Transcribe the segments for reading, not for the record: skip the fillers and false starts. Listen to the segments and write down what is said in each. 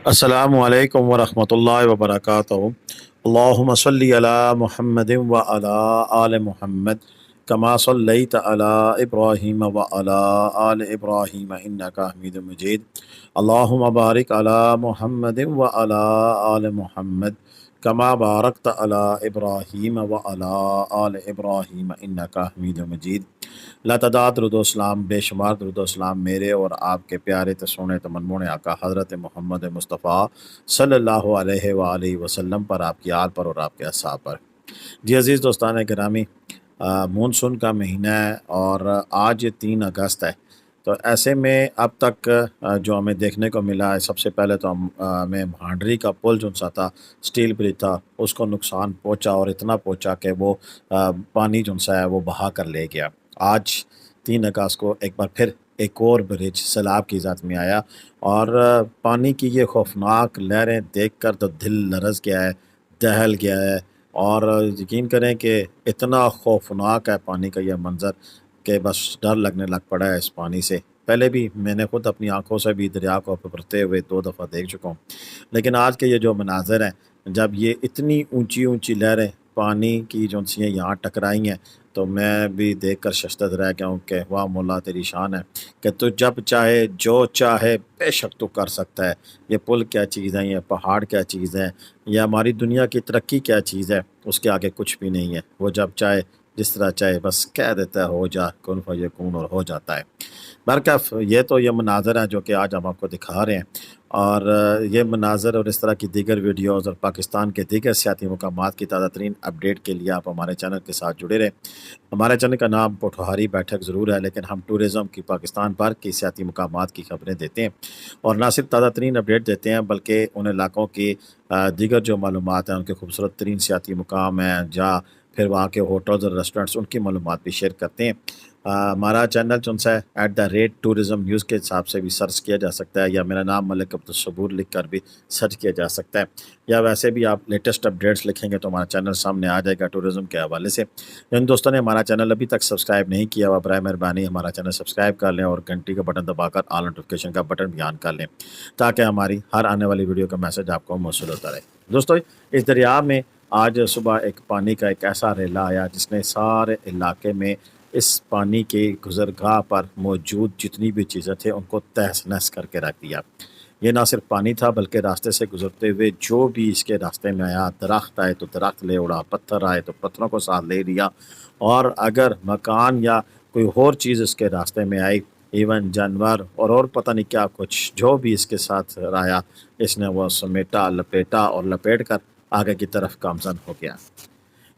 अस्सलामु अलैकुम वरहमतुल्लाहि वबरकातुहू। अल्लाहुम्मा सल्लि अला मुहम्मदिन व अला आले मुहम्मद कमा सल्लैता अला इब्राहीम व अला आले इब्राहीम इन्नका हमीदुम मजीद। अल्लाहुम्मा बारिक अला मुहम्मदिन व अला आले मुहम्मद कमा बारकता अला इब्राहीम व अला आले इब्राहीम इन्नका हमीदुम मजीद। लातदाद दरूदोसलाम बेशुमार दरूदोसलाम मेरे और आपके प्यारे तसोने तमन्मोने आका हज़रत मोहम्मद मुस्तफ़ा सल्लल्लाहु अलैहि वालैहि वसल्लम पर, आपकी आल पर और आपके अस्हाब पर। जी अज़ीज़ दोस्तान गिरामी, मानसून का महीना है और आज 3 अगस्त है। तो ऐसे में अब तक जो हमें देखने को मिला है, सबसे पहले तो हमें भांडरी का पुल जो सा था, स्टील ब्रिज था, उसको नुकसान पहुंचा और इतना पहुंचा कि वो पानी जो सा है वो बहा कर ले गया। आज 3 अगस्त को एक बार फिर एक और ब्रिज सैलाब की ज़द में आया और पानी की ये खौफनाक लहरें देखकर तो दिल लरज़ गया है, दहल गया है। और यकीन करें कि इतना खौफनाक है पानी का यह मंज़र कि बस डर लगने लग पड़ा है इस पानी से। पहले भी मैंने खुद अपनी आंखों से भी दरिया को उभरते हुए 2 दफ़ा देख चुका हूँ, लेकिन आज के ये जो मनाज़र हैं, जब ये इतनी ऊंची ऊंची लहरें पानी की जो सी यहाँ टकराई हैं, तो मैं भी देख कर शशदत रह गया हूँ कि वाह मौला तेरी शान है कि तू जब चाहे जो चाहे बेशक तू कर सकता है। ये पुल क्या चीज़ है, ये पहाड़ क्या चीज़ है, या हमारी दुनिया की तरक्की क्या चीज़ है, उसके आगे कुछ भी नहीं है। वो जब चाहे जिस तरह चाहे बस कह देता है हो जा कुन फयकून, और हो जाता है। बरकफ ये मनाज़र हैं जो कि आज हम आपको दिखा रहे हैं। और ये मनाज़र और इस तरह की दीगर वीडियोज़ और पाकिस्तान के दीगर सियाती मकामात की ताज़ा तरीन अपडेट के लिए आप हमारे चैनल के साथ जुड़े रहें। हमारे चैनल का नाम पोठोहारी बैठक ज़रूर है, लेकिन हम टूरिज़म की पाकिस्तान भर की सियाती मकामात की खबरें देते हैं और ना सिर्फ ताज़ा तरीन अपडेट देते हैं, बल्कि उन इलाकों की दीगर जो मालूमात हैं, उनके खूबसूरत तरीन सियाती मुकाम हैं, जहाँ फिर वहाँ के होटल्स और रेस्टोरेंट्स, उनकी मालूमात भी शेयर करते हैं। हमारा चैनल जो सा है @टूरिज़म न्यूज़ के हिसाब से भी सर्च किया जा सकता है, या मेरा नाम मलिक अब्दुल सबूर लिख कर भी सर्च किया जा सकता है, या वैसे भी आप लेटेस्ट अपडेट्स लिखेंगे तो हमारा चैनल सामने आ जाएगा टूरिज़म के हवाले से। जिन दोस्तों ने हमारा चैनल अभी तक सब्सक्राइब नहीं किया हुआ, बराए मेहरबानी हमारा चैनल सब्सक्राइब कर लें और घंटी का बटन दबाकर ऑल नोटिफिकेशन का बटन भी ऑन कर लें, ताकि हमारी हर आने वाली वीडियो का मैसेज आपको मौसूल होता रहे। दोस्तों, इस दरिया में आज सुबह एक पानी का एक ऐसा रेला आया जिसने सारे इलाके में इस पानी के गुज़रगाह पर मौजूद जितनी भी चीज़ें थे उनको तहस नहस करके रख दिया। ये ना सिर्फ पानी था, बल्कि रास्ते से गुजरते हुए जो भी इसके रास्ते में आया, दरख्त आए तो दरख्त ले उड़ा, पत्थर आए तो पत्थरों को साथ ले लिया, और अगर मकान या कोई और चीज़ इसके रास्ते में आई, इवन जानवर और पता नहीं क्या कुछ जो भी इसके साथ आया, इसने वो समेटा, लपेटा और लपेट कर आगे की तरफ गामज़न हो गया।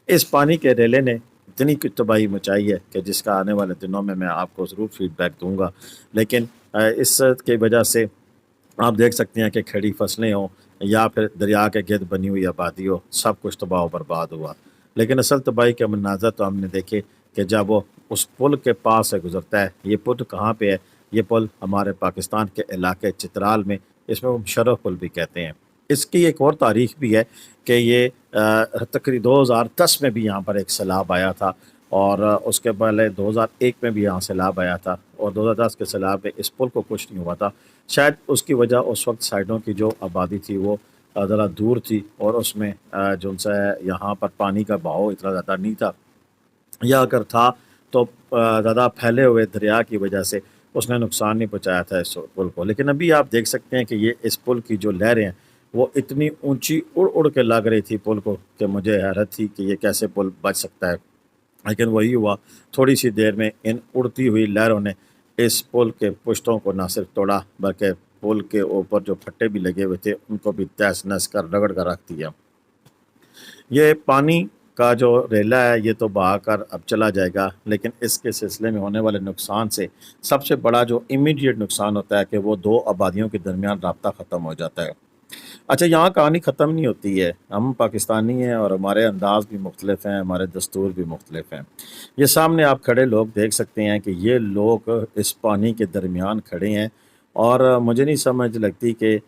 इस पानी के रेले ने इतनी कुछ तबाही मचाई है कि जिसका आने वाले दिनों में मैं आपको ज़रूर फीडबैक दूंगा, लेकिन इस की वजह से आप देख सकते हैं कि खड़ी फसलें हों या फिर दरिया के गिर्द बनी हुई आबादी हो, सब कुछ तबाह व बर्बाद हुआ। लेकिन असल तबाही के मनाज़र तो हमने देखे कि जब वो उस पुल के पास से गुज़रता है। ये पुल कहाँ पे है? ये पुल हमारे पाकिस्तान के इलाके चित्राल में, इसमें वो मुशर्रफ पुल भी कहते हैं। इसकी एक और तारीख भी है कि ये तकरीबन 2010 में भी यहाँ पर एक सैलाब आया था, और उसके पहले 2001 में भी यहाँ सैलाब आया था, और 2010 के सैलाब में इस पुल को कुछ नहीं हुआ था। शायद उसकी वजह उस वक्त साइडों की जो आबादी थी वो ज़रा दूर थी, और उसमें जो सा है यहाँ पर पानी का बहाव इतना ज़्यादा नहीं था, या अगर था तो ज़्यादा फैले हुए दरिया की वजह से उसने नुकसान नहीं पहुँचाया था इस पुल को। लेकिन अभी आप देख सकते हैं कि ये इस पुल की जो लहरें हैं वो इतनी ऊंची उड़ उड़ के लग रही थी पुल को कि मुझे हैरत थी कि ये कैसे पुल बच सकता है। लेकिन वही हुआ, थोड़ी सी देर में इन उड़ती हुई लहरों ने इस पुल के पुश्तों को न सिर्फ तोड़ा, बल्कि पुल के ऊपर जो फट्टे भी लगे हुए थे उनको भी तहस नहस कर रगड़ कर रख दिया। ये पानी का जो रेला है ये तो बहाकर अब चला जाएगा, लेकिन इसके सिलसिले में होने वाले नुकसान से सबसे बड़ा जो इमीडिएट नुकसान होता है कि वो 2 आबादियों के दरमियान राब्ता ख़त्म हो जाता है। अच्छा, यहाँ कहानी ख़त्म नहीं होती है। हम पाकिस्तानी हैं और हमारे अंदाज़ भी मुख्तलिफ हैं, हमारे दस्तूर भी मुख्तलिफ हैं। ये सामने आप खड़े लोग देख सकते हैं कि ये लोग इस पानी के दरमियान खड़े हैं, और मुझे नहीं समझ लगती कि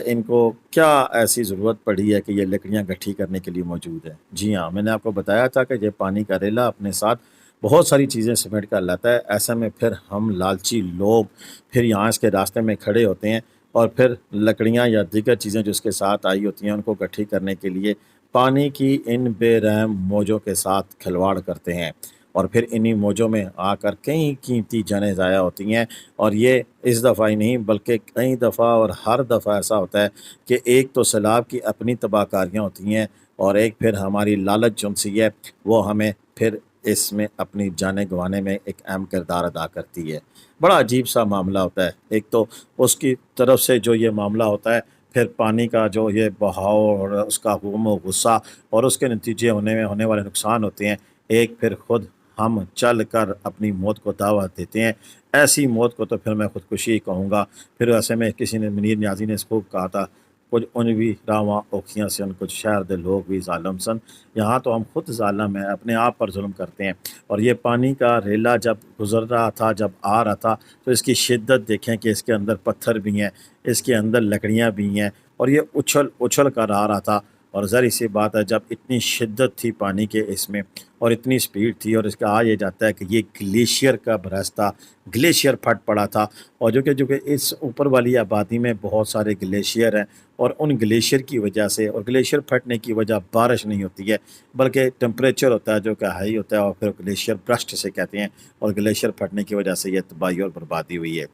इनको क्या ऐसी ज़रूरत पड़ी है कि ये लकड़ियाँ इकट्ठी करने के लिए मौजूद है। जी हाँ, मैंने आपको बताया था कि ये पानी का रेला अपने साथ बहुत सारी चीज़ें समेट कर लाता है। ऐसे में फिर हम लालची लोग फिर यहाँ इसके रास्ते में खड़े होते हैं, اور پھر لکڑیاں یا دیگر چیزیں جو اس کے ساتھ آئی ہوتی ہیں ان کو اکٹھی کرنے کے لیے پانی کی ان بے رحم موجوں کے ساتھ کھلواڑ کرتے ہیں، اور پھر انہی موجوں میں آ کر کئی قیمتی جانیں ضائع ہوتی ہیں۔ اور یہ اس دفعہ ہی نہیں بلکہ کئی دفعہ اور ہر دفعہ ایسا ہوتا ہے کہ ایک تو سیلاب کی اپنی تباہ کاریاں ہوتی ہیں، اور ایک پھر ہماری لالچ جنسی ہے وہ ہمیں پھر اس میں اپنی جانیں گنوانے میں ایک اہم کردار ادا کرتی ہے۔ بڑا عجیب سا معاملہ ہوتا ہے، ایک تو اس کی طرف سے جو یہ معاملہ ہوتا ہے، پھر پانی کا جو یہ بہاؤ اور اس کا غم و غصہ اور اس کے نتیجے ہونے والے نقصان ہوتے ہیں، ایک پھر خود ہم چل کر اپنی موت کو دعوت دیتے ہیں۔ ایسی موت کو تو پھر میں خودکشی ہی کہوں گا۔ پھر ایسے میں کسی نے منیر نیازی نے اس کو کہا تھا، کچھ ان بھی راواں اوکھیاں سن کچھ شہر دے لوگ بھی ظالم سن۔ یہاں تو ہم خود ظالم ہیں، اپنے آپ پر ظلم کرتے ہیں۔ اور یہ پانی کا ریلا جب گزر رہا تھا، جب آ رہا تھا، تو اس کی شدت دیکھیں کہ اس کے اندر پتھر بھی ہیں، اس کے اندر لکڑیاں بھی ہیں، اور یہ اچھل اچھل کر آ رہا تھا۔ اور ظاہر سی بات ہے جب اتنی شدت تھی پانی کے اس میں اور اتنی سپیڈ تھی، اور اس کا یہ جاتا ہے کہ یہ گلیشیئر کا برس تھا، گلیشیئر پھٹ پڑا تھا۔ اور جو کہ اس اوپر والی آبادی میں بہت سارے گلیشیئر ہیں، اور ان گلیشیئر کی وجہ سے، اور گلیشیئر پھٹنے کی وجہ بارش نہیں ہوتی ہے بلکہ ٹمپریچر ہوتا ہے جو کہ ہائی ہوتا ہے، اور پھر گلیشیئر برسٹ سے کہتے ہیں، اور گلیشیئر پھٹنے کی وجہ سے یہ تباہی اور بربادی ہوئی ہے۔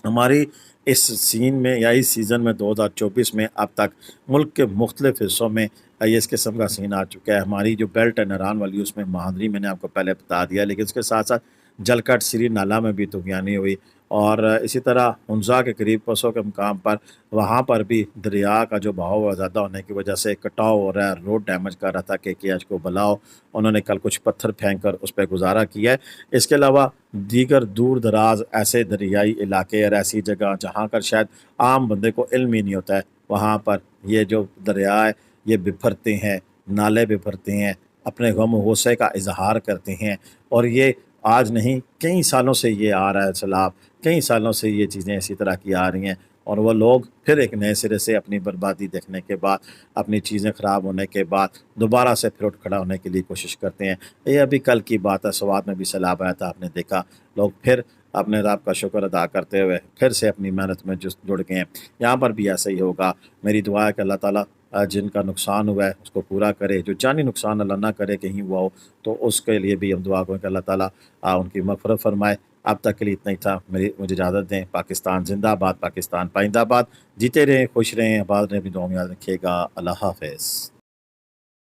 ہماری اس سین میں یا اس سیزن میں 2024 میں اب تک ملک کے مختلف حصوں میں یہ اس قسم کا سین آ چکا ہے۔ ہماری جو بیلٹ ہے نران والی، اس میں مہاندری میں نے آپ کو پہلے بتا دیا، لیکن اس کے ساتھ ساتھ جلکٹ سری نالہ میں بھی طغیانی ہوئی، اور اسی طرح ہنزا کے قریب پسوں کے مقام پر وہاں پر بھی دریا کا جو بہاؤ زیادہ ہونے کی وجہ سے کٹاؤ ہو رہا ہے، روڈ ڈیمیج کر رہا تھا کہ ایچ کو بلاؤ، انہوں نے کل کچھ پتھر پھینک کر اس پہ گزارا کیا ہے۔ اس کے علاوہ دیگر دور دراز ایسے دریائی علاقے اور ایسی جگہ جہاں پر شاید عام بندے کو علم ہی نہیں ہوتا ہے، وہاں پر یہ جو دریا ہے یہ بپھرتے ہیں، نالے بپھرتے ہیں، اپنے غم و غصے کا اظہار کرتے ہیں، اور یہ آج نہیں کئی سالوں سے یہ آ رہا ہے سیلاب، کئی سالوں سے یہ چیزیں اسی طرح کی آ رہی ہیں، اور وہ لوگ پھر ایک نئے سرے سے اپنی بربادی دیکھنے کے بعد، اپنی چیزیں خراب ہونے کے بعد دوبارہ سے پھر اٹھ کھڑا ہونے کے لیے کوشش کرتے ہیں۔ یہ ابھی کل کی بات ہے، سوات میں بھی سیلاب آیا تھا، آپ نے دیکھا، لوگ پھر اپنے رب کا شکر ادا کرتے ہوئے پھر سے اپنی محنت میں جڑ گئے ہیں۔ یہاں پر بھی ایسا ہی ہوگا۔ میری دعا ہے کہ اللہ تعالیٰ جن کا نقصان ہوا ہے اس کو پورا کرے، جو جانی نقصان اللہ نہ کرے کہیں ہوا ہو تو اس کے لیے بھی ہم دعا کریں کہ اللہ تعالیٰ ان کی مغفرت فرمائے۔ اب تک کے لیے اتنا ہی تھا، مجھے اجازت دیں۔ پاکستان زندہ باد، پاکستان پائندہ باد، جیتے رہیں، خوش رہیں، آباد رہیں، بھی دعا میں یاد رکھیے گا۔ اللہ حافظ۔